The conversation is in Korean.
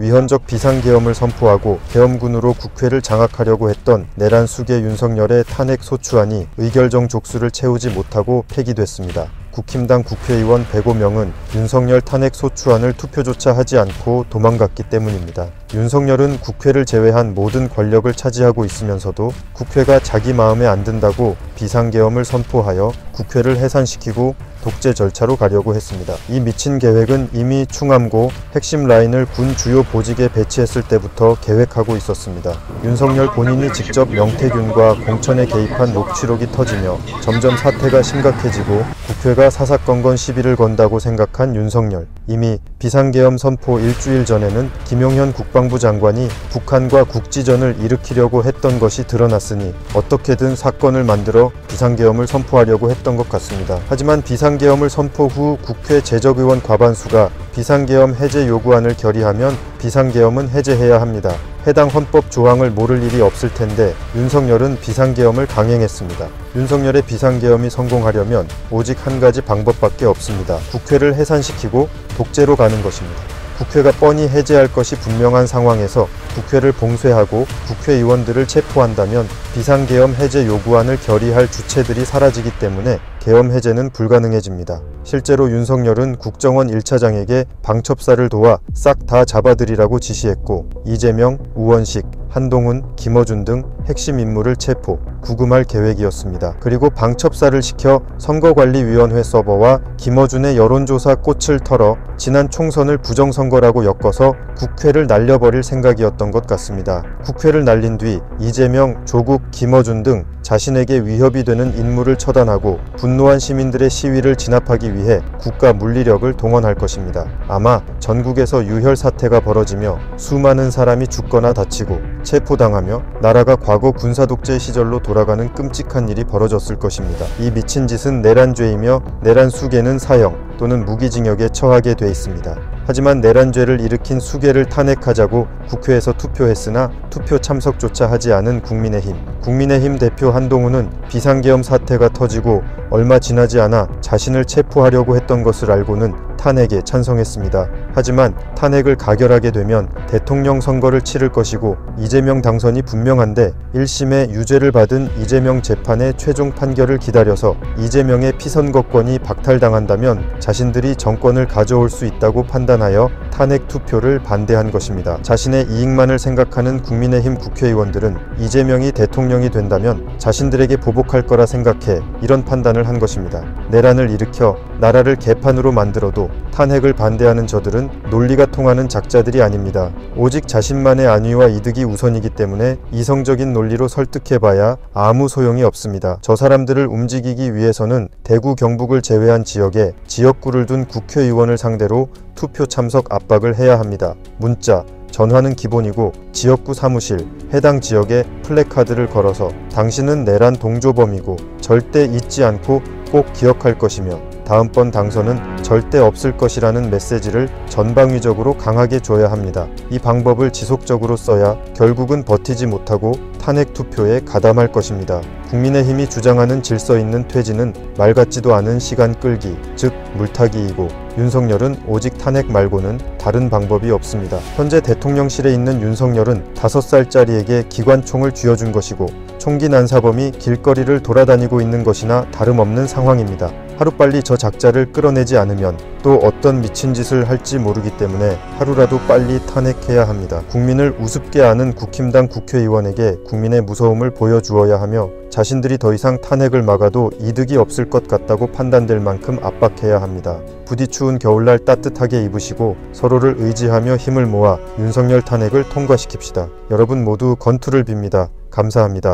위헌적 비상계엄을 선포하고 계엄군으로 국회를 장악하려고 했던 내란 수계 윤석열의 탄핵 소추안이 의결정 족수를 채우지 못하고 폐기됐습니다. 국힘당 국회의원 105명은 윤석열 탄핵 소추안을 투표조차 하지 않고 도망갔기 때문입니다. 윤석열은 국회를 제외한 모든 권력을 차지하고 있으면서도 국회가 자기 마음에 안 든다고 비상계엄을 선포하여 국회를 해산시키고 독재 절차로 가려고 했습니다. 이 미친 계획은 이미 충암고 핵심 라인을 군 주요 보직에 배치했을 때부터 계획하고 있었습니다. 윤석열 본인이 직접 명태균과 공천에 개입한 녹취록이 터지며 점점 사태가 심각해지고 국회가 사사건건 시비를 건다고 생각한 윤석열. 이미 비상계엄 선포 일주일 전에는 김용현 국방부 장관이 북한과 국지전을 일으키려고 했던 것이 드러났으니 어떻게든 사건을 만들어 비상계엄을 선포하려고 했던 것 같습니다. 하지만 비상계엄을 선포 후 국회 재적의원 과반수가 비상계엄 해제 요구안을 결의하면 비상계엄은 해제해야 합니다. 해당 헌법 조항을 모를 일이 없을 텐데 윤석열은 비상계엄을 강행했습니다. 윤석열의 비상계엄이 성공하려면 오직 한 가지 방법밖에 없습니다. 국회를 해산시키고 독재로 가는 것입니다. 국회가 뻔히 해제할 것이 분명한 상황에서 국회를 봉쇄하고 국회의원들을 체포한다면 비상계엄 해제 요구안을 결의할 주체들이 사라지기 때문에 계엄 해제는 불가능해집니다. 실제로 윤석열은 국정원 1차장에게 방첩사를 도와 싹 다 잡아들이라고 지시했고 이재명, 우원식, 한동훈, 김어준 등 핵심 인물을 체포, 구금할 계획이었습니다. 그리고 방첩사를 시켜 선거관리위원회 서버와 김어준의 여론조사 꽃을 털어 지난 총선을 부정선거라고 엮어서 국회를 날려버릴 생각이었던 것 같습니다. 국회를 날린 뒤 이재명, 조국, 김어준 등 자신에게 위협이 되는 인물을 처단하고 분노한 시민들의 시위를 진압하기 위해 국가 물리력을 동원할 것입니다. 아마 전국에서 유혈 사태가 벌어지며 수많은 사람이 죽거나 다치고 체포당하며 나라가 과거 군사독재 시절로 돌아가는 끔찍한 일이 벌어졌을 것입니다. 이 미친 짓은 내란죄이며 내란 수괴는 사형 또는 무기징역에 처하게 돼 있습니다. 하지만 내란죄를 일으킨 수괴를 탄핵하자고 국회에서 투표했으나 투표 참석조차 하지 않은 국민의힘 대표 한동훈은 비상계엄 사태가 터지고 얼마 지나지 않아 자신을 체포하려고 했던 것을 알고는 탄핵에 찬성했습니다. 하지만 탄핵을 가결하게 되면 대통령 선거를 치를 것이고 이재명 당선이 분명한데 1심에 유죄를 받은 이재명 재판의 최종 판결을 기다려서 이재명의 피선거권이 박탈당한다면 자신들이 정권을 가져올 수 있다고 판단하여 탄핵 투표를 반대한 것입니다. 자신의 이익만을 생각하는 국민의힘 국회의원들은 이재명이 대통령이 된다면 자신들에게 보복할 거라 생각해 이런 판단을 한 것입니다. 내란을 일으켜 나라를 개판으로 만들어도 탄핵을 반대하는 저들은 논리가 통하는 작자들이 아닙니다. 오직 자신만의 안위와 이득이 우선이기 때문에 이성적인 논리로 설득해봐야 아무 소용이 없습니다. 저 사람들을 움직이기 위해서는 대구 경북을 제외한 지역에 지역구를 둔 국회의원을 상대로 투표 참석 압박을 해야 합니다. 문자, 전화는 기본이고 지역구 사무실, 해당 지역에 플래카드를 걸어서 당신은 내란 동조범이고 절대 잊지 않고 꼭 기억할 것이며 다음번 당선은 절대 없을 것이라는 메시지를 전방위적으로 강하게 줘야 합니다. 이 방법을 지속적으로 써야 결국은 버티지 못하고 탄핵 투표에 가담할 것입니다. 국민의힘이 주장하는 질서 있는 퇴진은 말 같지도 않은 시간 끌기, 즉 물타기이고 윤석열은 오직 탄핵 말고는 다른 방법이 없습니다. 현재 대통령실에 있는 윤석열은 5살짜리에게 기관총을 쥐어준 것이고 총기 난사범이 길거리를 돌아다니고 있는 것이나 다름없는 상황입니다. 하루빨리 저 작자를 끌어내지 않으면 또 어떤 미친 짓을 할지 모르기 때문에 하루라도 빨리 탄핵해야 합니다. 국민을 우습게 아는 국힘당 국회의원에게 국민의 무서움을 보여주어야 하며 자신들이 더 이상 탄핵을 막아도 이득이 없을 것 같다고 판단될 만큼 압박해야 합니다. 부디 추운 겨울날 따뜻하게 입으시고 서로를 의지하며 힘을 모아 윤석열 탄핵을 통과시킵시다. 여러분 모두 건투를 빕니다. 감사합니다.